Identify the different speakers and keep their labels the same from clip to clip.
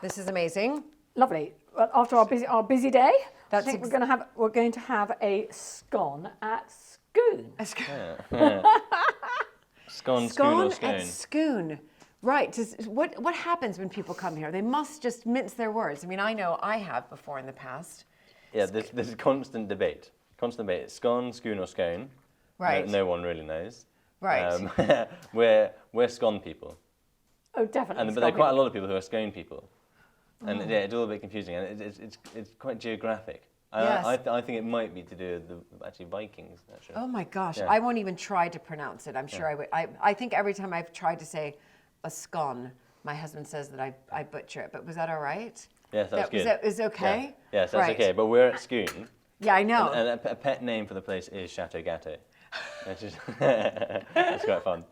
Speaker 1: This is amazing.
Speaker 2: Lovely. Well, after our busy day,
Speaker 1: That's
Speaker 2: I think we're going to have a scone at Scone.
Speaker 3: Scone, Scone, or
Speaker 1: Scone
Speaker 3: Scone?
Speaker 1: at Scone. Right. What happens when people come here? They must just mince their words. I mean, I know I have before in the past.
Speaker 3: Yeah, there's constant debate. Scone, Scone, or Scone.
Speaker 1: Right.
Speaker 3: No one really knows.
Speaker 1: Right.
Speaker 3: We're Scone people.
Speaker 2: Oh, definitely.
Speaker 3: But there are quite a lot of people who are Scone people. And it's all a bit confusing, and it's quite geographic.
Speaker 1: Yes.
Speaker 3: I think it might be to do with the Vikings, actually.
Speaker 1: Oh my gosh,
Speaker 3: Yeah.
Speaker 1: I won't even try to pronounce it. I'm sure I would. I think every time I've tried to say a scone, my husband says that I butcher it. But was that all right?
Speaker 3: Yes, that was good.
Speaker 1: Is okay?
Speaker 3: Yeah. Yes, that's
Speaker 1: Right.
Speaker 3: okay. But we're at Scone.
Speaker 1: Yeah, I know.
Speaker 3: And a pet name for the place is Chateau Gâteau. It's quite fun.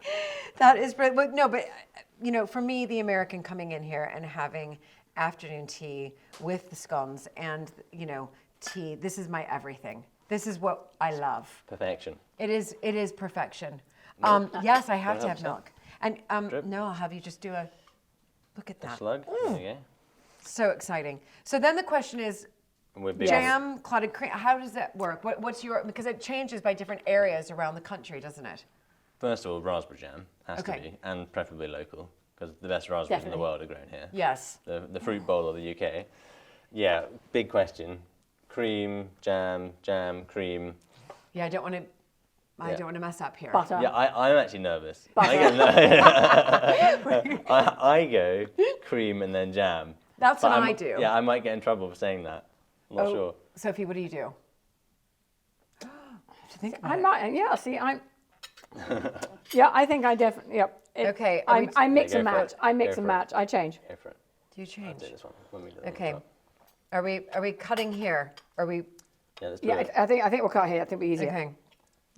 Speaker 1: That is brilliant. But no, but you know, for me, the American coming in here and having afternoon tea with the scones and tea. This is my everything. This is what I love.
Speaker 3: Perfection.
Speaker 1: It is perfection.
Speaker 3: Milk?
Speaker 1: Yes, I have to have
Speaker 3: 100%.
Speaker 1: milk. And
Speaker 3: Drip?
Speaker 1: no, I'll have you just do a look at
Speaker 3: A
Speaker 1: that.
Speaker 3: slug. There you go.
Speaker 1: So exciting. So then the question is,
Speaker 3: And we're big.
Speaker 1: jam, clotted cream. How does that work? What's your, because it changes by different areas around the country, doesn't it?
Speaker 3: First of all, raspberry jam has to
Speaker 1: Okay.
Speaker 3: be, and preferably local, because the best raspberries in the
Speaker 2: Definitely.
Speaker 3: world are grown here.
Speaker 1: Yes.
Speaker 3: The fruit bowl of the UK. Yeah, big question. Cream, jam, cream.
Speaker 1: Yeah, I don't want to. I
Speaker 3: Yeah.
Speaker 1: don't want to mess up here.
Speaker 2: Butter.
Speaker 3: Yeah, I'm actually nervous.
Speaker 2: Butter.
Speaker 3: I go cream and then jam.
Speaker 1: That's
Speaker 3: But
Speaker 1: what
Speaker 3: I'm-
Speaker 1: I do.
Speaker 3: Yeah, I might get in trouble for saying that. I'm not sure.
Speaker 1: Sophie, what do you do? To think about
Speaker 2: I
Speaker 1: it.
Speaker 2: might. Yeah. See, I'm. Yeah, I think I definitely. Yep.
Speaker 1: Okay, are we-
Speaker 2: I mix
Speaker 3: Yeah,
Speaker 2: and
Speaker 3: go for
Speaker 2: match.
Speaker 3: it.
Speaker 2: I mix
Speaker 3: Go
Speaker 2: and
Speaker 3: for it.
Speaker 2: match. I change.
Speaker 3: Go for it.
Speaker 1: Do you
Speaker 3: I'll
Speaker 1: change?
Speaker 3: do this one when we do it.
Speaker 1: Okay. Are we cutting here? Are we?
Speaker 3: Yeah, let's do
Speaker 2: Yeah,
Speaker 3: it.
Speaker 2: I think we'll cut here. I think it'll be easier.
Speaker 1: Okay.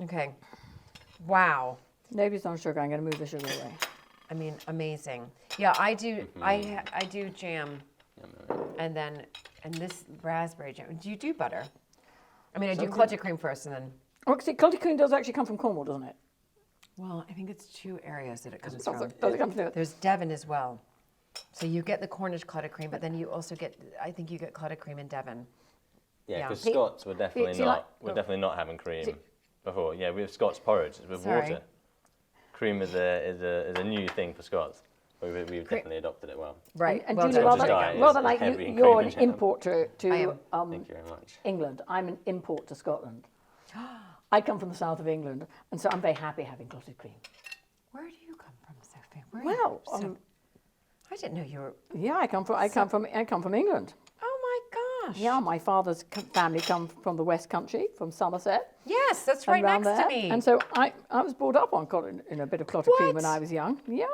Speaker 1: Okay. Wow.
Speaker 2: Nobody's on sugar. I'm going to move the sugar away.
Speaker 1: I mean, amazing. Yeah, I do. I do jam, and this raspberry jam. Do you do butter? I mean, I do clotted cream first, and then.
Speaker 2: Oh, see, clotted cream does actually come from Cornwall, doesn't it?
Speaker 1: Well, I think it's two areas that it comes
Speaker 2: Does
Speaker 1: from.
Speaker 2: it come from?
Speaker 1: There's Devon as well. So you get the Cornish clotted cream, but then you also get. I think you get clotted cream in Devon.
Speaker 3: Yeah,
Speaker 1: Yeah.
Speaker 3: because
Speaker 2: See-
Speaker 3: Scots were definitely
Speaker 2: see,
Speaker 3: not.
Speaker 2: like-
Speaker 3: We're definitely not having cream
Speaker 2: See-
Speaker 3: before. Yeah, we have Scots porridge with
Speaker 1: Sorry.
Speaker 3: water. Cream is a new thing for Scots. We've definitely adopted it well.
Speaker 1: Right.
Speaker 2: And
Speaker 1: well
Speaker 2: Julie,
Speaker 1: done.
Speaker 3: Just die
Speaker 2: rather
Speaker 3: is
Speaker 2: like
Speaker 3: heavy in
Speaker 2: you're
Speaker 3: cream
Speaker 2: an
Speaker 3: and jam.
Speaker 2: import
Speaker 1: I
Speaker 2: to
Speaker 1: am.
Speaker 3: Thank you very much.
Speaker 2: England. I'm an import to Scotland. I come from the south of England, and so I'm very happy having clotted cream.
Speaker 1: Where do you come from, Sophie? Where
Speaker 2: Well,
Speaker 1: I didn't know you were.
Speaker 2: yeah, I come from England.
Speaker 1: Oh my gosh.
Speaker 2: Yeah, my father's family come from the West Country, from Somerset.
Speaker 1: Yes, that's
Speaker 2: and
Speaker 1: right
Speaker 2: round
Speaker 1: next
Speaker 2: there.
Speaker 1: to me.
Speaker 2: And so I was brought up on a bit of clotted cream when
Speaker 1: What?
Speaker 2: I was young. Yeah.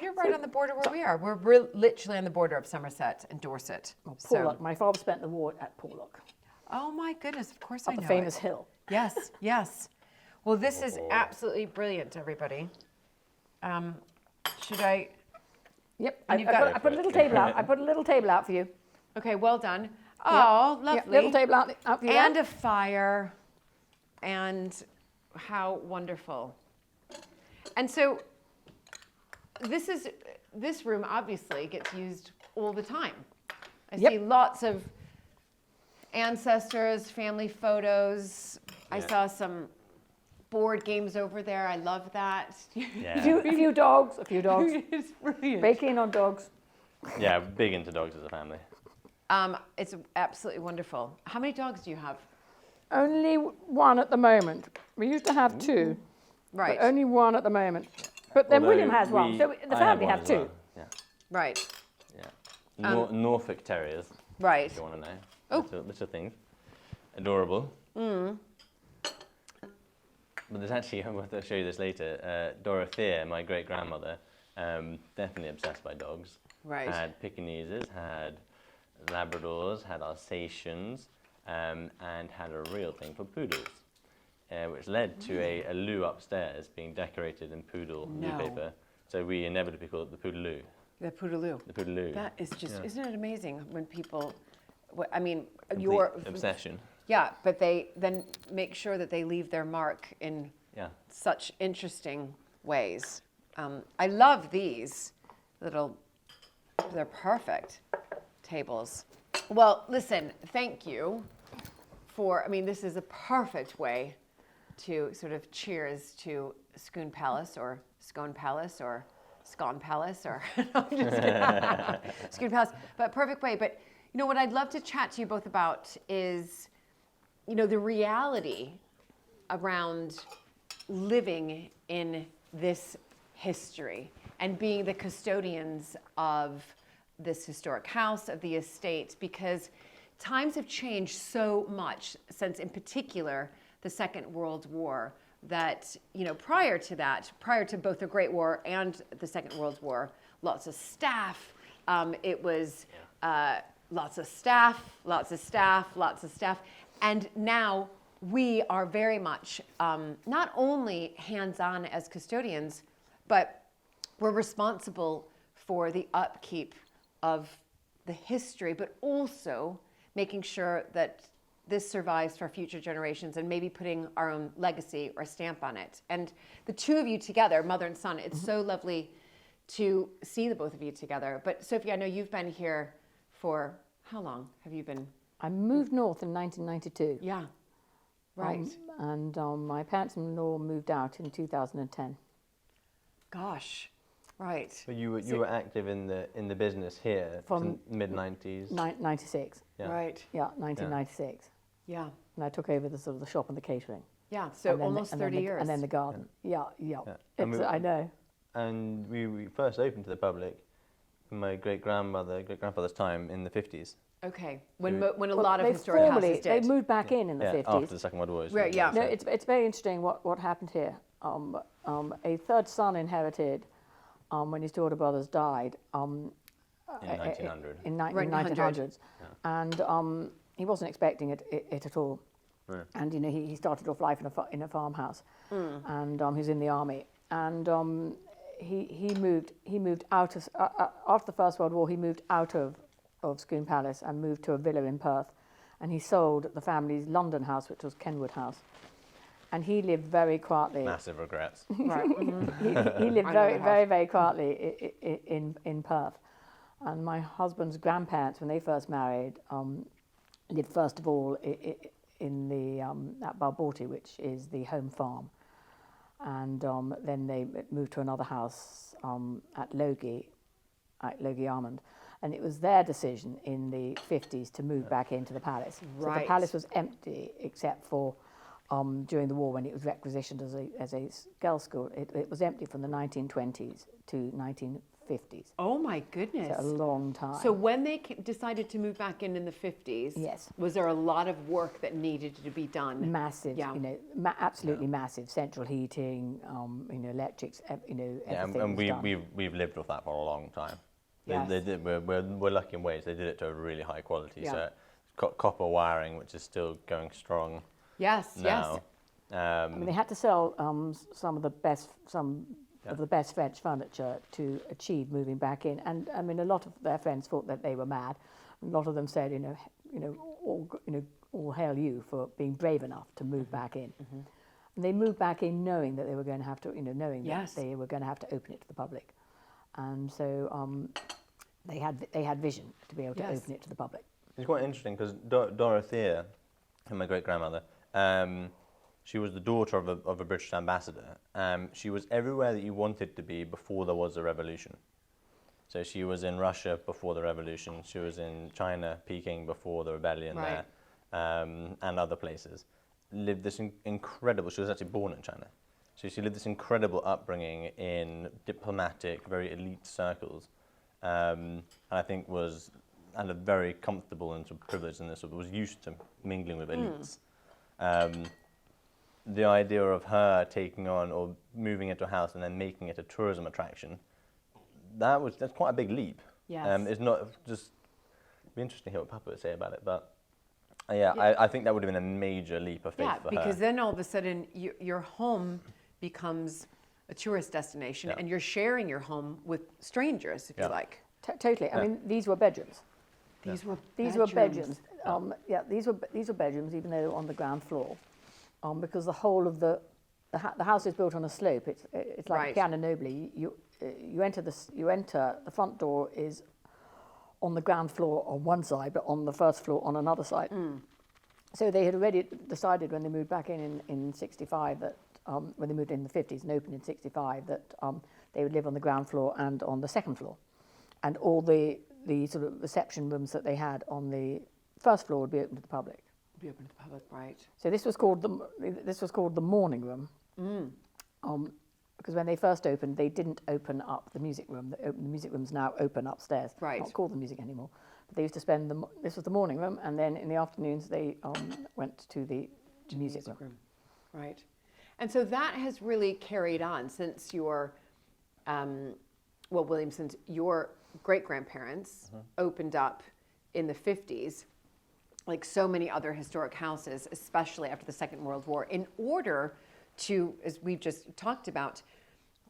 Speaker 1: You're right on the border where we are. We're literally on the border of Somerset and Dorset.
Speaker 2: Porlock. My father spent the war at Porlock,
Speaker 1: Oh my goodness! Of course I
Speaker 2: up
Speaker 1: know
Speaker 2: the famous
Speaker 1: it.
Speaker 2: hill.
Speaker 1: Yes, yes. Well, this is absolutely brilliant, everybody. Should I?
Speaker 2: Yep.
Speaker 1: And you've got-
Speaker 2: I put a little table out. I put a little table out for you.
Speaker 1: Okay, well done. Oh,
Speaker 2: Yeah,
Speaker 1: lovely.
Speaker 2: little table out for you.
Speaker 1: And
Speaker 2: there.
Speaker 1: a fire, and how wonderful. And so, this room obviously gets used all the time. I
Speaker 2: Yep.
Speaker 1: see lots of ancestors, family photos. I
Speaker 3: Yeah.
Speaker 1: saw some board games over there. I love that.
Speaker 3: Yeah.
Speaker 2: a few dogs.
Speaker 1: It's brilliant.
Speaker 2: Baking on dogs.
Speaker 3: Yeah, big into dogs as a family.
Speaker 1: It's absolutely wonderful. How many dogs do you have?
Speaker 2: Only one at the moment. We used to have two,
Speaker 1: Right.
Speaker 2: but only one at the moment. But then William
Speaker 3: Although
Speaker 2: has one, so the
Speaker 3: I
Speaker 2: family
Speaker 3: one
Speaker 2: have
Speaker 3: as
Speaker 2: two.
Speaker 3: well. Yeah,
Speaker 1: Right.
Speaker 3: yeah. Norfolk Terriers,
Speaker 1: Right.
Speaker 3: if you want to know.
Speaker 1: Oh.
Speaker 3: Little things. Adorable. But there's actually, I'm going to show you this later, Dorothea, my great-grandmother, definitely obsessed by dogs.
Speaker 1: Right.
Speaker 3: Had Pekingeses, had Labradors, had Alsatians, and had a real thing for poodles, which led to a loo upstairs being decorated in poodle
Speaker 1: No.
Speaker 3: loo paper. So we inevitably call it the poodaloo.
Speaker 1: The poodaloo.
Speaker 3: The poodaloo.
Speaker 1: That is just,
Speaker 3: Yeah.
Speaker 1: isn't it amazing when people, I mean,
Speaker 3: Complete
Speaker 1: your
Speaker 3: obsession.
Speaker 1: Yeah, but they then make sure that they leave their mark in
Speaker 3: Yeah.
Speaker 1: such interesting ways. I love these little, they're perfect. tables. Well, listen, thank you for, I mean, this is a perfect way to sort of cheers to Scone Palace or Scone Palace or Scone Palace or no, I'm just kidding. Scone Palace, but perfect way. But you know what I'd love to chat to you both about is, you know, the reality around living in this history and being the custodians of this historic house, of the estate, because times have changed so much since, in particular, the Second World War, that, you know, prior to that, prior to both the Great War and the Second World War, lots of staff. It was lots of staff, lots of staff, lots of staff. And now we are very much not only hands-on as custodians, but we're responsible for the upkeep of the history, but also making sure that this survives for future generations and maybe putting our own legacy or stamp on it. And the two of you together, mother and son, it's so lovely to see the both of you together. But Sophie, I know you've been here for, how long have you been?
Speaker 2: I moved north in 1992.
Speaker 1: Yeah, right.
Speaker 2: And my parents-in-law moved out in 2010.
Speaker 1: Gosh, right.
Speaker 3: So you were active in the business here
Speaker 2: From
Speaker 3: mid-90s.
Speaker 2: 96.
Speaker 3: Yeah.
Speaker 1: Right.
Speaker 2: Yeah, 1996.
Speaker 1: Yeah.
Speaker 2: And I took over the sort of the shop and the catering.
Speaker 1: Yeah. So
Speaker 2: And then
Speaker 1: almost 30 years.
Speaker 2: And then the garden. Yeah.
Speaker 3: And
Speaker 2: I know.
Speaker 3: And we first opened to the public in my great-grandfather's time in the 50s.
Speaker 1: Okay. When a
Speaker 2: Well,
Speaker 1: lot of
Speaker 2: they
Speaker 1: historic
Speaker 2: formally,
Speaker 1: houses did.
Speaker 2: They moved back in the
Speaker 3: Yeah,
Speaker 2: 50s.
Speaker 3: after the Second World War.
Speaker 1: Right, yeah.
Speaker 2: No, it's very interesting what happened here. A third son inherited when his two older brothers died.
Speaker 3: In 1900.
Speaker 2: In
Speaker 1: Right,
Speaker 2: 1900s. And he wasn't expecting it at all.
Speaker 3: Right.
Speaker 2: And you know, he started off life in a farmhouse, and he was in the army. And he moved out of after the First World War. He moved out of Scone Palace and moved to a villa in Perth, and he sold the family's London house, which was Kenwood House. And he lived very quietly.
Speaker 3: Massive regrets.
Speaker 1: Right.
Speaker 2: He lived
Speaker 1: I know
Speaker 2: very,
Speaker 1: the
Speaker 2: very,
Speaker 1: house.
Speaker 2: very quietly in Perth. And my husband's grandparents, when they first married, lived first of all in the at Balborty, which is the home farm, and then they moved to another house at Logie Almond, and it was their decision in the 50s to move back into the palace. So
Speaker 1: Right.
Speaker 2: the palace was empty except for during the war when it was requisitioned as a girls' school. It was empty from the 1920s to 1950s.
Speaker 1: Oh my goodness.
Speaker 2: So a long time.
Speaker 1: So when they decided to move back in the 50s,
Speaker 2: Yes.
Speaker 1: was there a lot of work that needed to be done?
Speaker 2: Massive,
Speaker 1: Yeah.
Speaker 2: you know, absolutely massive. Central heating, you know, electrics, you know,
Speaker 3: Yeah,
Speaker 2: everything
Speaker 3: and
Speaker 2: was done.
Speaker 3: we've lived with that for a long time.
Speaker 1: Yes.
Speaker 3: They did. We're lucky in ways. They did it to a really high quality.
Speaker 1: Yeah.
Speaker 3: So copper wiring, which is still going strong
Speaker 1: Yes,
Speaker 3: now.
Speaker 2: I mean, they had to sell some of the best French furniture to achieve moving back in. And I mean, a lot of their friends thought that they were mad. A lot of them said, all hail you for being brave enough to move back in.
Speaker 1: Mm-hmm.
Speaker 2: And they moved back in knowing that they were going to have to, knowing
Speaker 1: Yes.
Speaker 2: that they were going to have to open it to the public. And so they had vision to be able to
Speaker 1: Yes.
Speaker 2: open it to the public.
Speaker 3: It's quite interesting because Dorothea, my great-grandmother, she was the daughter of a British ambassador. She was everywhere that you wanted to be before there was a revolution. So she was in Russia before the revolution. She was in China, Peking before the rebellion
Speaker 1: Right.
Speaker 3: there, and other places. Lived this incredible. She was actually born in China, so she lived this incredible upbringing in diplomatic, very elite circles, and I think was and a very comfortable and sort of privileged in this. Was used to mingling with elites. The idea of her taking on or moving into a house and then making it a tourism attraction, that's quite a big leap.
Speaker 1: Yes.
Speaker 3: It's not just, it'd be interesting to hear what Papa would say about it, but I think that would have been a major leap of faith
Speaker 1: Yeah,
Speaker 3: for
Speaker 1: because
Speaker 3: her.
Speaker 1: then all of a sudden your home becomes a tourist destination, and you're sharing your home with strangers, if you like.
Speaker 2: Totally. I mean, these were bedrooms.
Speaker 1: These were
Speaker 2: These were bedrooms. These were bedrooms, even though they were on the ground floor, because the whole of the house is built on a slope. It's like
Speaker 1: Right.
Speaker 2: Piano Nobile. You enter the front door is on the ground floor on one side, but on the first floor on another side. So they had already decided when they moved back in 65 that, when they moved in the 50s and opened in 65, that they would live on the ground floor and on the second floor. And all the sort of reception rooms that they had on the first floor would be open to the public.
Speaker 1: Be open to the public, right?
Speaker 2: So this was called the morning room. Because when they first opened, they didn't open up the music room. The music rooms now open upstairs.
Speaker 1: Right.
Speaker 2: Not called the music anymore. But they used to spend this was the morning room, and then in the afternoons they went to the music room.
Speaker 1: Right. And so that has really carried on since your, William, since your great-grandparents opened up in the 50s, like so many other historic houses, especially after the Second World War, in order to, as we've just talked about,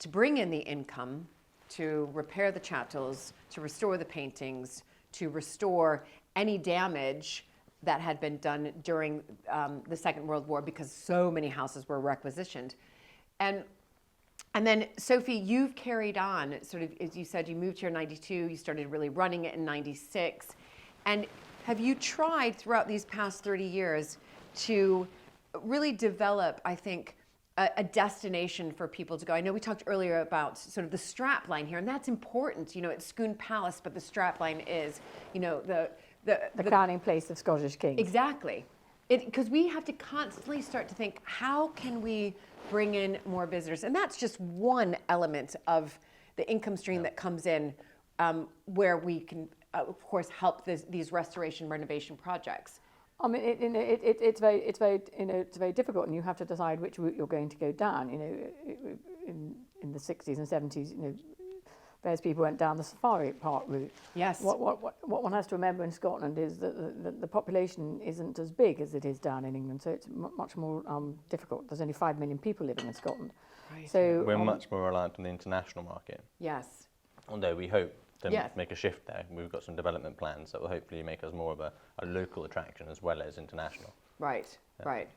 Speaker 1: to bring in the income, to repair the chattels, to restore the paintings, to restore any damage that had been done during the Second World War, because so many houses were requisitioned. And then, Sophie, you've carried on, sort of, as you said, you moved here in 92, you started really running it in 96. And have you tried throughout these past 30 years to really develop, I think, a destination for people to go? I know we talked earlier about sort of the strap line here, and that's important. You know, it's Scone Palace, but the strap line is, you know, the
Speaker 2: crowning place of Scottish kings.
Speaker 1: Exactly. Because we have to constantly start to think, how can we bring in more visitors? And that's just one element of the income stream that comes in, where we can, of course, help these restoration renovation projects.
Speaker 2: I mean, it's very difficult, and you have to decide which route you're going to go down. You know, in the 60s and 70s, you know, various people went down the safari park route.
Speaker 1: Yes.
Speaker 2: What one has to remember in Scotland is that the population isn't as big as it is down in England, so it's much more difficult. There's only 5 million people living in Scotland.
Speaker 1: Right.
Speaker 2: So
Speaker 3: We're much more reliant on the international market.
Speaker 1: Yes.
Speaker 3: Although we hope to
Speaker 1: Yes.
Speaker 3: make a shift there. We've got some development plans that will hopefully make us more of a local attraction as well as international.
Speaker 1: Right. Right.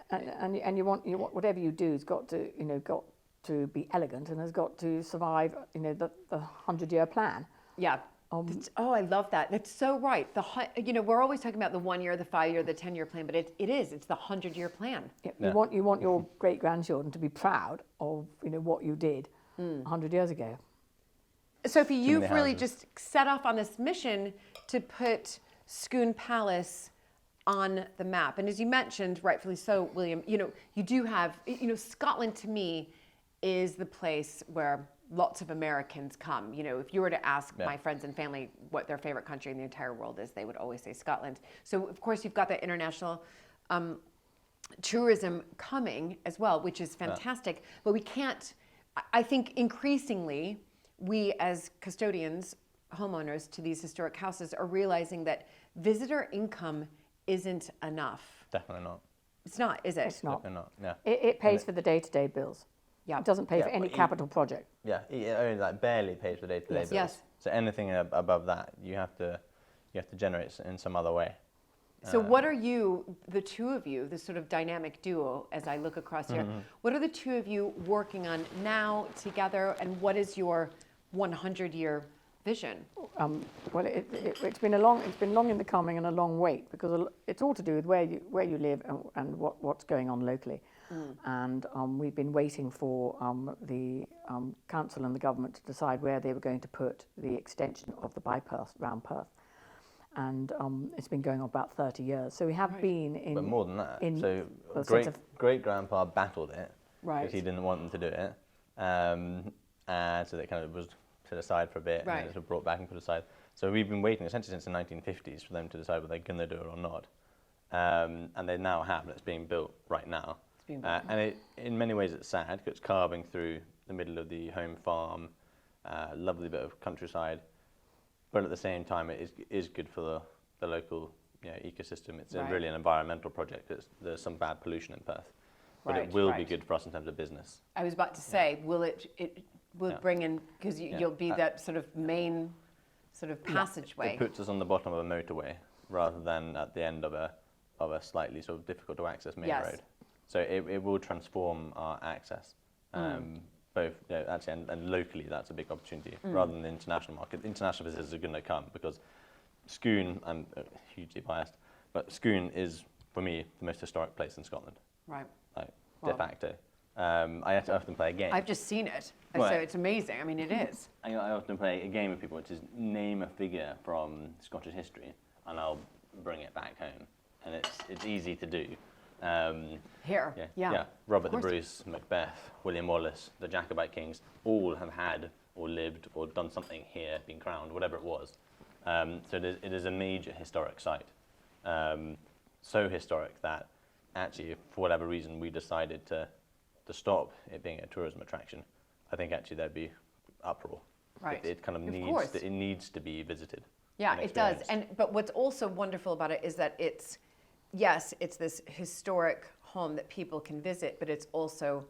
Speaker 2: and you want whatever you do has got to be elegant and has got to survive, you know, the 100-year plan.
Speaker 1: Yeah. I love that. That's so right. You know, we're always talking about the 1 year, the 5 year, the 10-year plan, but it's the 100-year plan.
Speaker 2: Yeah,
Speaker 3: Yeah.
Speaker 2: You want your great grandchildren to be proud of, you know, what you did 100 years ago.
Speaker 1: Sophie, you've
Speaker 3: many
Speaker 1: really
Speaker 3: houses.
Speaker 1: just set off on this mission to put Scone Palace on the map. And as you mentioned, rightfully so, William, you know, you do have, you know, Scotland to me is the place where lots of Americans come. You know, if you were to ask my friends and family what their favorite country in the entire world is, they would always say Scotland. So, of course, you've got that international tourism coming as well, which is fantastic. But we can't, I think increasingly, we as custodians, homeowners to these historic houses are realizing that visitor income isn't enough.
Speaker 3: Definitely not.
Speaker 1: It's not, is it?
Speaker 2: It's not.
Speaker 3: Definitely not. Yeah.
Speaker 2: It pays for the day-to-day bills.
Speaker 1: Yeah.
Speaker 2: It doesn't pay
Speaker 3: Yeah,
Speaker 2: for any
Speaker 3: but
Speaker 2: capital project.
Speaker 3: Yeah, it only like barely pays for day-to-day bills.
Speaker 1: Yes.
Speaker 3: So anything above that, you have to generate in some other way.
Speaker 1: So what are you, the two of you, this sort of dynamic duo, as I look across here, what are the two of you working on now together, and what is your 100-year vision?
Speaker 2: Well, it's been long in the coming and a long wait, because it's all to do with where you live and what's going on locally. And we've been waiting for the council and the government to decide where they were going to put the extension of the bypass around Perth. And it's been going on about 30 years. So we have been in...
Speaker 3: But more than that.
Speaker 2: well,
Speaker 3: So great-grandpa battled it.
Speaker 1: Right.
Speaker 3: Because he didn't want them to do it. And so that kind of was put aside for a bit,
Speaker 1: Right.
Speaker 3: and then it was brought back and put aside. So we've been waiting essentially since the 1950s for them to decide whether they're going to do it or not. And they now have, and it's being built right now.
Speaker 1: It's being built.
Speaker 3: And in many ways it's sad, because it's carving through the middle of the home farm, lovely bit of countryside. But at the same time, it is good for the local ecosystem. It's
Speaker 1: Right.
Speaker 3: really an environmental project. There's some bad pollution in Perth. But
Speaker 1: Right,
Speaker 3: it will be
Speaker 1: right.
Speaker 3: good for us in terms of business.
Speaker 1: I was about to say, will it
Speaker 3: Yeah.
Speaker 1: bring in, because you'll be that sort of main sort of passageway.
Speaker 3: It puts us on the bottom of a motorway rather than at the end of a slightly sort of difficult to access main
Speaker 1: Yes.
Speaker 3: road. So it will transform our access. both actually and locally that's a big opportunity rather than the international market. International visitors are going to come because Scone, I'm hugely biased, but Scone is for me the most historic place in Scotland,
Speaker 1: Right.
Speaker 3: like
Speaker 1: Well,
Speaker 3: de facto. I often play a game.
Speaker 1: I've just seen it,
Speaker 3: Right.
Speaker 1: so it's amazing. I mean, it is.
Speaker 3: I often play a game with people, which is name a figure from Scottish history, and I'll bring it back home, and it's easy to do.
Speaker 1: Here.
Speaker 3: Yeah. Robert the
Speaker 1: Of course.
Speaker 3: Bruce, Macbeth, William Wallace, the Jacobite kings, all have had or lived or done something here, been crowned, whatever it was. So it is a major historic site. So historic that actually, for whatever reason, we decided to stop it being a tourism attraction. I think actually there'd be uproar.
Speaker 1: Right.
Speaker 3: It kind of
Speaker 1: course.
Speaker 3: it needs to be visited.
Speaker 1: Yeah,
Speaker 3: and
Speaker 1: it does.
Speaker 3: experienced.
Speaker 1: But what's also wonderful about it is that it's this historic home that people can visit, but it's also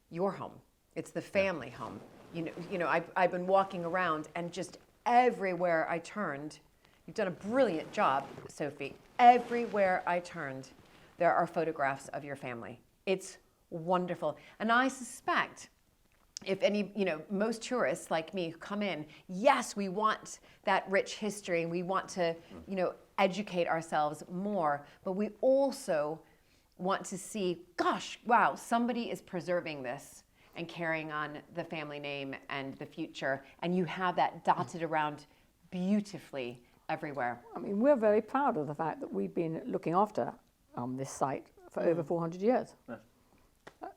Speaker 1: your home. It's the family home. I've been walking around, and just everywhere I turned, you've done a brilliant job, Sophie. Everywhere I turned, there are photographs of your family. It's wonderful. And I suspect if any, most tourists like me who come in, yes, we want that rich history and we want to, educate ourselves more, but we also want to see, gosh, wow, somebody is preserving this and carrying on the family name and the future, and you have that dotted around beautifully everywhere.
Speaker 2: I mean, we're very proud of the fact that we've been looking after this site for over 400 years.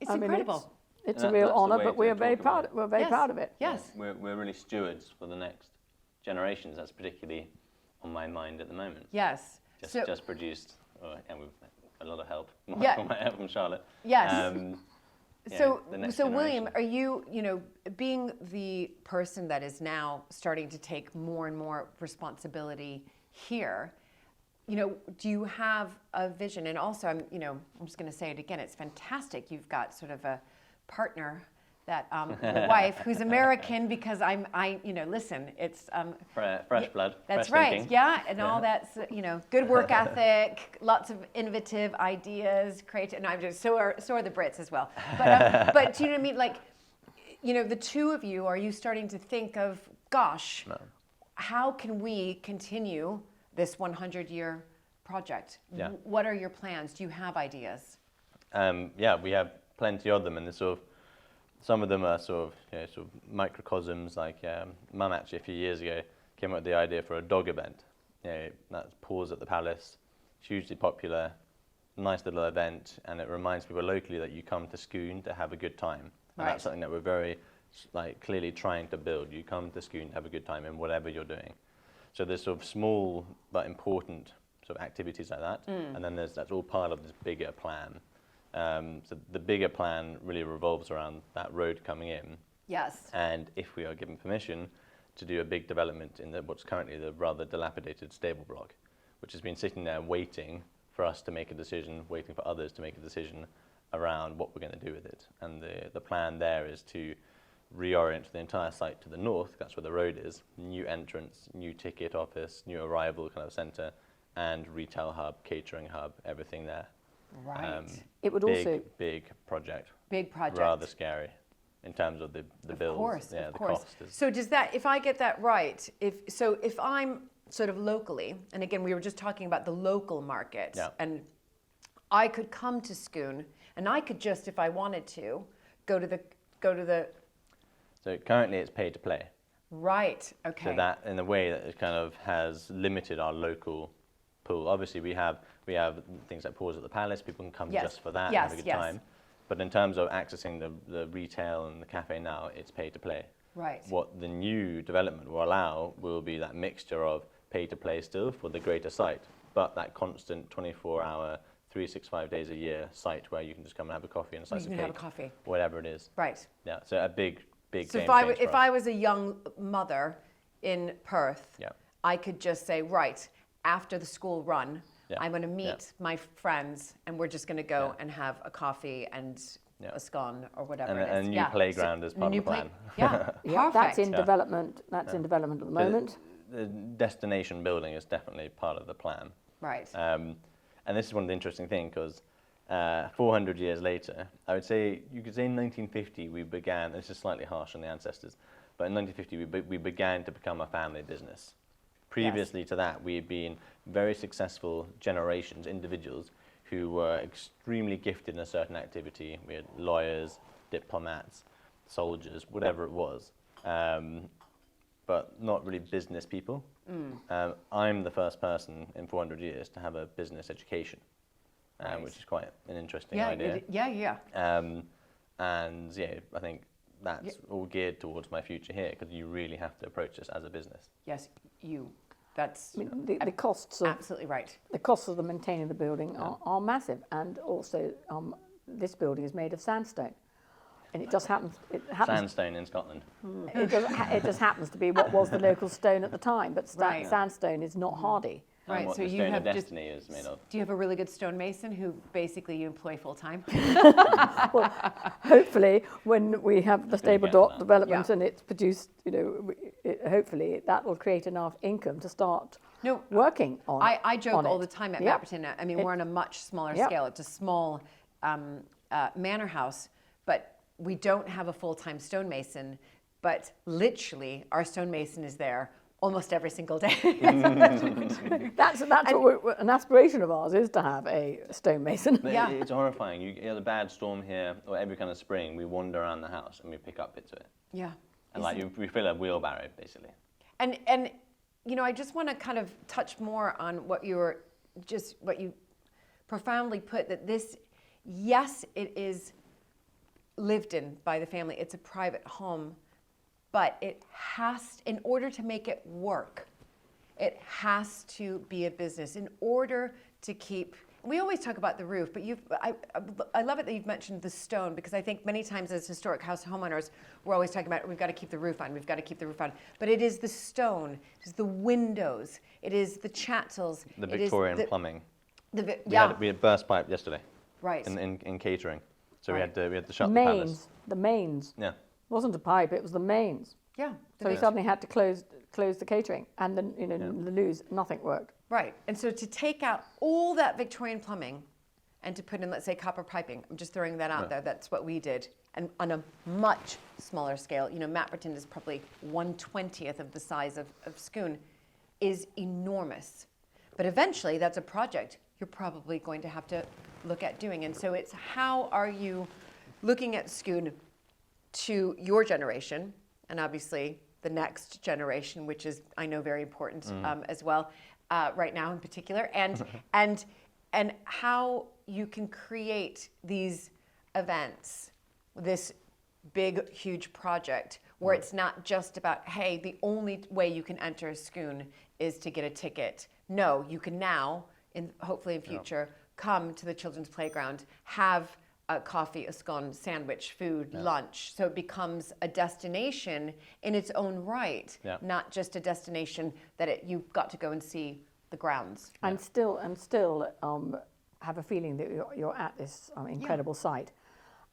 Speaker 1: It's
Speaker 2: I mean,
Speaker 1: incredible.
Speaker 2: It's
Speaker 3: And
Speaker 2: a real
Speaker 3: that's the
Speaker 2: honour,
Speaker 3: way
Speaker 2: but
Speaker 3: to
Speaker 2: we are very
Speaker 3: talk about
Speaker 2: proud.
Speaker 3: it.
Speaker 2: We're very
Speaker 1: Yes.
Speaker 2: proud of it.
Speaker 1: Yes.
Speaker 3: We're really stewards for the next generations. That's particularly on my mind at the moment.
Speaker 1: Yes.
Speaker 3: Just produced, and we've a lot of help
Speaker 1: Yeah.
Speaker 3: from Charlotte.
Speaker 1: Yes.
Speaker 3: Yeah,
Speaker 1: So,
Speaker 3: the next
Speaker 1: William,
Speaker 3: generation.
Speaker 1: are you, being the person that is now starting to take more and more responsibility here, do you have a vision? And also, I'm just going to say it again. It's fantastic. You've got sort of a partner, that a wife who's American, because listen, it's
Speaker 3: fresh blood.
Speaker 1: That's
Speaker 3: fresh
Speaker 1: right.
Speaker 3: thinking.
Speaker 1: Yeah, and all that's good work ethic, lots of innovative ideas, creative. No, I'm just so are the Brits as well. But do you know what I mean? Like, the two of you, are you starting to think of, gosh, how can we continue this 100-year project?
Speaker 3: Yeah.
Speaker 1: What are your plans? Do you have ideas?
Speaker 3: We have plenty of them, and some of them are sort of microcosms. Like Mum actually a few years ago came up with the idea for a dog event. That's Paws at the Palace, hugely popular, nice little event, and it reminds people locally that you come to Scone to have a good time. And
Speaker 1: Right.
Speaker 3: that's something that we're very clearly trying to build. You come to Scone to have a good time in whatever you're doing. So there's sort of small but important sort of activities like that, and then that's all part of this bigger plan. So the bigger plan really revolves around that road coming in,
Speaker 1: Yes.
Speaker 3: and if we are given permission to do a big development in what's currently the rather dilapidated stable block, which has been sitting there waiting for us to make a decision, waiting for others to make a decision around what we're going to do with it. And the plan there is to reorient the entire site to the north. That's where the road is. New entrance, new ticket office, new arrival kind of centre, and retail hub, catering hub, everything there.
Speaker 1: Right.
Speaker 2: It would
Speaker 3: big,
Speaker 2: also
Speaker 3: big project.
Speaker 1: Big project.
Speaker 3: Rather scary in terms of the bills.
Speaker 1: Of course,
Speaker 3: yeah,
Speaker 1: of
Speaker 3: the
Speaker 1: course.
Speaker 3: cost is.
Speaker 1: So does that, if I get that right, if I'm sort of locally, and again, we were just talking about the local market,
Speaker 3: Yeah.
Speaker 1: and I could come to Scone, and I could just, if I wanted to, go to the
Speaker 3: So currently it's pay to play.
Speaker 1: right. Okay.
Speaker 3: So that in a way that it kind of has limited our local pool. Obviously we have things like Paws at the Palace. People can come
Speaker 1: Yes.
Speaker 3: just for that and
Speaker 1: Yes,
Speaker 3: have a good
Speaker 1: yes.
Speaker 3: time. But in terms of accessing the retail and the cafe now, it's pay to play.
Speaker 1: Right.
Speaker 3: What the new development will allow will be that mixture of pay to play still for the greater site, but that constant 24-hour, 365 days a year site where you can just come and have a coffee and a slice
Speaker 1: You
Speaker 3: of
Speaker 1: can
Speaker 3: cake,
Speaker 1: have a coffee.
Speaker 3: whatever it is.
Speaker 1: Right.
Speaker 3: Yeah, so a big
Speaker 1: So
Speaker 3: game
Speaker 1: if I
Speaker 3: change for
Speaker 1: if
Speaker 3: us.
Speaker 1: I was a young mother in Perth,
Speaker 3: Yeah.
Speaker 1: I could just say, right, after the school run,
Speaker 3: Yeah.
Speaker 1: I'm going to meet my friends, and we're just going to go
Speaker 3: Yeah.
Speaker 1: and have a coffee and
Speaker 3: Yeah.
Speaker 1: a scone or whatever
Speaker 3: And
Speaker 1: it is.
Speaker 3: a new playground as
Speaker 1: a
Speaker 3: part of
Speaker 1: new
Speaker 3: the plan.
Speaker 1: Yeah,
Speaker 2: yeah, that's in
Speaker 1: perfect.
Speaker 2: development. That's in development at the moment.
Speaker 3: The destination building is definitely part of the plan.
Speaker 1: Right.
Speaker 3: And this is one of the interesting things because 400 years later, I would say, you could say in 1950 we began, this is slightly harsh on the ancestors, but in 1950 we began to become a family business. Previously to that, we had been very successful generations, individuals, who were extremely gifted in a certain activity. We had lawyers, diplomats, soldiers, whatever it was, but not really business people. I'm the first person in 400 years to have a business education, which is quite an interesting idea.
Speaker 1: Yeah.
Speaker 3: And yeah, I think that's all geared towards my future here, because you really have to approach this as a business.
Speaker 1: Yes, that's
Speaker 2: I mean, the costs of
Speaker 1: absolutely right.
Speaker 2: the costs of the maintaining the building are massive, and also this building is made of sandstone, and it just happens.
Speaker 3: Sandstone in Scotland.
Speaker 2: It just happens to be what was the local stone at the time, but
Speaker 1: Right.
Speaker 2: sandstone is not hardy.
Speaker 3: And
Speaker 1: Right,
Speaker 3: what
Speaker 1: so
Speaker 3: the
Speaker 1: you
Speaker 3: Stone
Speaker 1: have
Speaker 3: of
Speaker 1: just-
Speaker 3: Destiny is made of.
Speaker 1: Do you have a really good stonemason who basically you employ full time?
Speaker 2: Well, hopefully, when we have the stable
Speaker 3: get
Speaker 2: dot
Speaker 3: that.
Speaker 2: development
Speaker 1: Yeah.
Speaker 2: and it's produced, hopefully that will create enough income to start
Speaker 1: No,
Speaker 2: working on.
Speaker 1: I joke
Speaker 2: on
Speaker 1: all
Speaker 2: it.
Speaker 1: the time at
Speaker 2: Yep.
Speaker 1: Mapperton. I mean, we're on a much smaller
Speaker 2: Yep.
Speaker 1: scale. It's a small manor house, but we don't have a full-time stonemason. But literally, our stonemason is there almost every single day.
Speaker 2: That's an aspiration of ours is to have a stonemason.
Speaker 3: But
Speaker 1: Yeah.
Speaker 3: it's horrifying. You get a bad storm here, or every kind of spring, we wander around the house and we pick up bits of it.
Speaker 1: Yeah.
Speaker 3: And like we fill a wheelbarrow, basically.
Speaker 1: And I just want to kind of touch more on what you profoundly put, that this, yes, it is lived in by the family. It's a private home, but it has, in order to make it work, it has to be a business. In order to keep, we always talk about the roof, but I love it that you've mentioned the stone, because I think many times as historic house homeowners, we're always talking about, we've got to keep the roof on, we've got to keep the roof on. But it is the stone, it is the windows, it is the chattels.
Speaker 3: The
Speaker 1: it is
Speaker 3: Victorian plumbing. We
Speaker 1: Yeah,
Speaker 3: had burst pipe yesterday
Speaker 1: right.
Speaker 3: in catering. So
Speaker 1: Right.
Speaker 3: we had to shut the palace.
Speaker 2: The mains.
Speaker 3: Yeah.
Speaker 2: It wasn't a pipe, it was the mains.
Speaker 1: Yeah.
Speaker 2: So we suddenly had to close the catering, and then the loos, nothing worked.
Speaker 1: Right. And so to take out all that Victorian plumbing and to put in, let's say, copper piping, I'm just throwing that out there, that's what we did. And on a much smaller scale, Mapperton is probably 1/20th of the size of Scone, is enormous. But eventually, that's a project you're probably going to have to look at doing. And so it's, how are you looking at Scone to your generation, and obviously the next generation, which is, I know, very important as well, right now in particular, and how you can create these events, this big, huge project, where it's not just about, hey, the only way you can enter Scone is to get a ticket. No, you can now, hopefully in future, come to the children's playground, have a coffee, a scone, sandwich, food, lunch. So it becomes a destination in its own right, not just a destination that you've got to go and see the grounds.
Speaker 2: And still have a feeling that you're at this incredible site,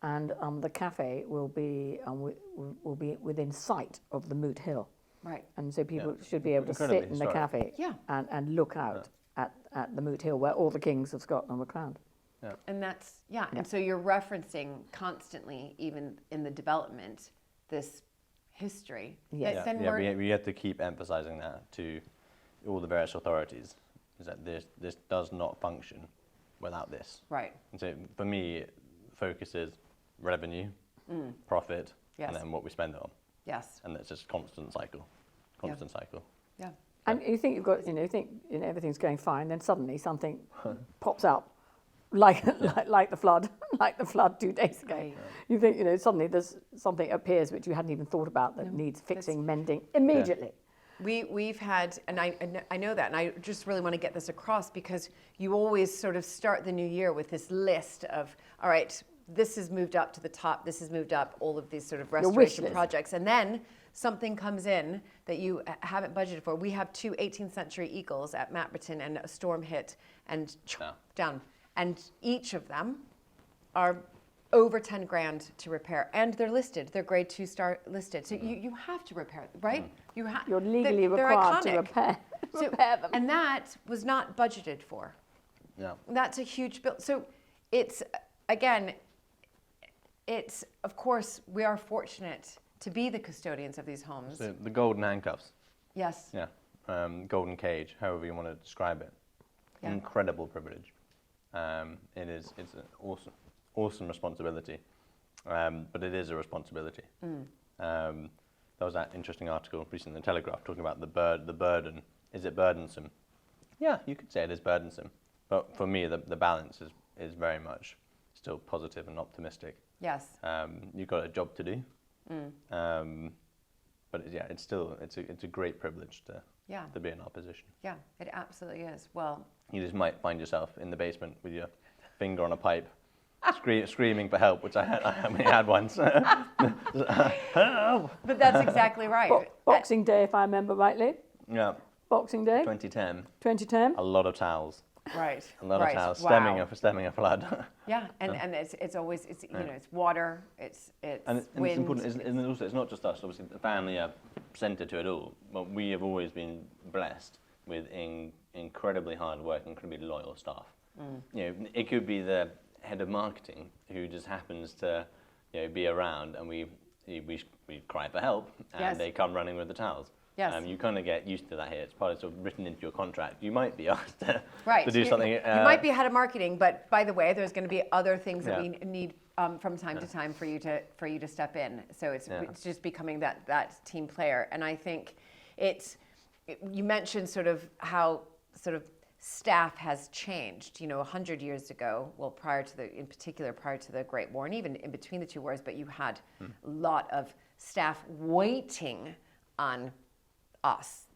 Speaker 2: and the cafe will be within sight of the Moot Hill.
Speaker 1: Right.
Speaker 2: And so people should be able to
Speaker 3: Incredibly
Speaker 2: sit in the
Speaker 3: historic.
Speaker 2: cafe and look out at the Moot Hill, where all the kings of Scotland were crowned.
Speaker 1: And that's, and so you're referencing constantly, even in the development, this history.
Speaker 2: Yes.
Speaker 1: That then
Speaker 3: We had to keep emphasizing that to all the various authorities, is that this does not function without this.
Speaker 1: Right.
Speaker 3: And so for me, focus is revenue, profit,
Speaker 1: Yes.
Speaker 3: and then what we spend it on.
Speaker 1: Yes.
Speaker 3: And it's just constant cycle.
Speaker 1: Yeah.
Speaker 2: And you think everything's going fine, then suddenly something pops up, like the flood, 2 days ago.
Speaker 1: Right.
Speaker 2: You think suddenly there's something appears which you hadn't even thought about that needs fixing, mending immediately.
Speaker 1: We've had, and I know that, and I just really want to get this across, because you always sort of start the new year with this list of, all right, this has moved up to the top, this has moved up, all of these sort of
Speaker 2: wish
Speaker 1: restoration
Speaker 2: list.
Speaker 1: projects, and then something comes in that you haven't budgeted for. We have 2 18th century eagles at Mapperton, and a storm hit and down, and each of them are over 10 grand to repair, and they're listed. They're grade 2 star listed. So you have to repair them, right?
Speaker 2: You're legally
Speaker 1: they're
Speaker 2: required to
Speaker 1: iconic.
Speaker 2: repair them.
Speaker 1: And that was not budgeted for.
Speaker 3: Yeah.
Speaker 1: That's a huge bill. So it's, again, it's, of course, we are fortunate to be the custodians of these homes.
Speaker 3: The golden handcuffs.
Speaker 1: Yes.
Speaker 3: Yeah. Golden cage, however you want to describe it.
Speaker 1: Yeah.
Speaker 3: Incredible privilege. It's an awesome responsibility. But it is a responsibility. There was that interesting article recently in the Telegraph talking about the burden. Is it burdensome? Yeah, you could say it is burdensome. But for me, the balance is very much still positive and optimistic.
Speaker 1: Yes.
Speaker 3: You've got a job to do. But it's a great privilege to be in our position.
Speaker 1: Yeah, it absolutely is. Well,
Speaker 3: You just might find yourself in the basement with your finger on a pipe, screaming for help, which I had once. Help!
Speaker 1: but that's exactly right.
Speaker 2: Boxing Day, if I remember rightly.
Speaker 3: Yeah,
Speaker 2: Boxing Day,
Speaker 3: 2010.
Speaker 2: 2010.
Speaker 3: A lot of towels.
Speaker 1: Right.
Speaker 3: A lot of towels
Speaker 1: Wow.
Speaker 3: stemming a flood.
Speaker 1: Yeah, and it's always it's water, it's
Speaker 3: And it's
Speaker 1: wind.
Speaker 3: important, isn't it? Also, it's not just us. Obviously, the family are centre to it all. But we have always been blessed with incredibly hard work, incredibly loyal staff. You know, it could be the head of marketing who just happens to, be around, and we cry for help, and
Speaker 1: Yes.
Speaker 3: they come running with the towels.
Speaker 1: Yes.
Speaker 3: You kind of get used to that here. It's part of sort of written into your contract. You might be asked to do
Speaker 1: You-
Speaker 3: something.
Speaker 1: You might be head of marketing, but by the way, there's going to be other things that we
Speaker 3: Yeah.
Speaker 1: need from time to time for you to step in. So it's just becoming that team player. And I think you mentioned sort of how sort of staff has changed. 100 years ago, well, in particular prior to the Great War, and even in between the two wars, but you had a lot of staff waiting on us,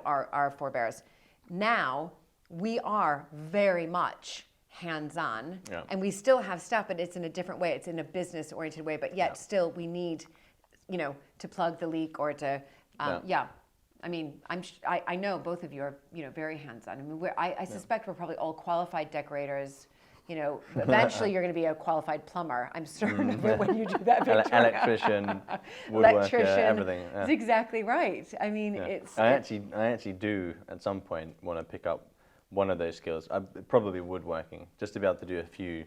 Speaker 1: our forebears. Now we are very much hands-on, and we still have staff, but it's in a different way. It's in a business-oriented way, but yet still we need, to plug the leak or to, I mean, I know both of you are, very hands-on. I mean, I suspect we're probably all qualified decorators. Eventually you're going to be a qualified plumber. I'm certain of it when you do that.
Speaker 3: Electrician, woodworker, everything. Yeah.
Speaker 1: That's exactly right. I mean,
Speaker 3: I actually do at some point want to pick up one of those skills. Probably woodworking, just to be able to do a few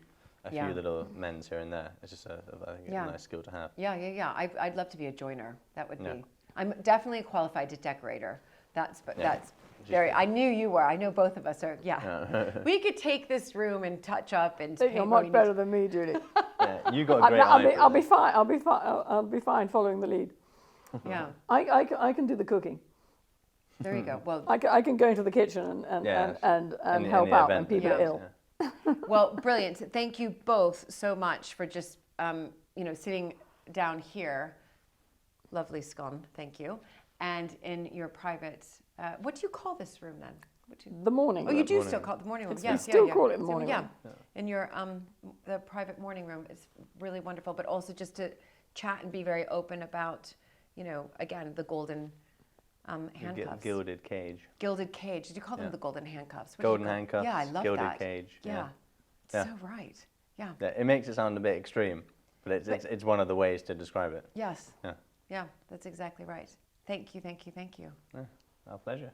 Speaker 3: little mends here and there. It's just I think it's a nice skill to have.
Speaker 1: Yeah. I'd love to be a joiner. That would be. I'm definitely a qualified decorator. That's very. I knew you were. I know both of us are. Yeah. We could take this room and touch up and.
Speaker 2: You're much better than me, Julie.
Speaker 3: Yeah, you got a great eye.
Speaker 2: I'll be fine. I'll be fine following the lead.
Speaker 1: Yeah.
Speaker 2: I can do the cooking.
Speaker 1: There you go. Well,
Speaker 2: I can go into the kitchen and help out when people are ill.
Speaker 1: Yeah. Well, brilliant. Thank you both so much for just sitting down here. Lovely Scone, thank you. And in your private, what do you call this room then?
Speaker 2: The morning room.
Speaker 1: Oh, you do still call it the morning room. Yes,
Speaker 2: we still call it the morning room.
Speaker 1: Yeah. In your the private morning room, it's really wonderful. But also just to chat and be very open about, again, the golden handcuffs.
Speaker 3: Gilded cage.
Speaker 1: Gilded cage. Did you call them the golden handcuffs? What
Speaker 3: Golden handcuffs.
Speaker 1: Yeah, I love
Speaker 3: gilded
Speaker 1: that.
Speaker 3: Cage.
Speaker 1: Yeah.
Speaker 3: Yeah.
Speaker 1: So right. Yeah.
Speaker 3: It makes it sound a bit extreme, but it's one of the ways to describe it.
Speaker 1: Yes.
Speaker 3: Yeah.
Speaker 1: Yeah, that's exactly right. Thank you.
Speaker 3: Yeah, our pleasure.